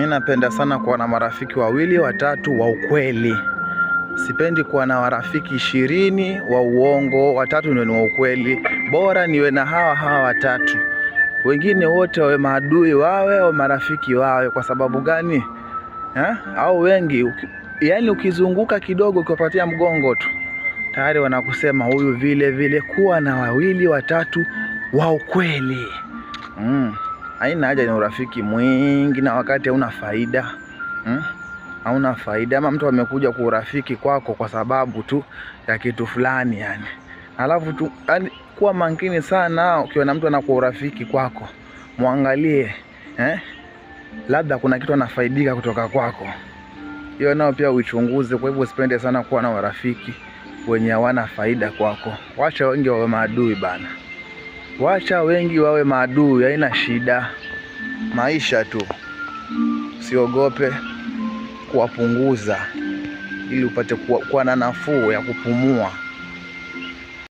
Mimi napenda sana kuwa na marafiki wawili watatu wa ukweli. Sipendi kuwa na marafiki 20 wa uongo, watatu ndio ni wa ukweli. Bora niwe na hawa watatu. Wengine wote wawe maadui wawe au marafiki wawe. Kwa sababu gani? Au wengi, yani ukizunguka kidogo ukiwapatia mgongo tu, tayari wanakusema huyu vile. Kuwa na wawili watatu wa ukweli. Haina haja ni urafiki mwingi na wakati hauna faida. Hauna faida, ama mtu amekuja kwa urafiki kwako kwa sababu tu ya kitu fulani yani. Alafu tu kuwa makini sana ukiwa na mtu anakuwa urafiki kwako. Muangalie, labda kuna kitu anafaidika kutoka kwako. Hiyo nao pia uchunguze. Kwa hivyo usipende sana kuwa na marafiki wenye hawana faida kwako. Wacha wengi wawe maadui bana. Wacha wengi wawe maadui, haina shida. Maisha tu. Usiogope kuwapunguza ili upate kuwa na nafuu ya kupumua.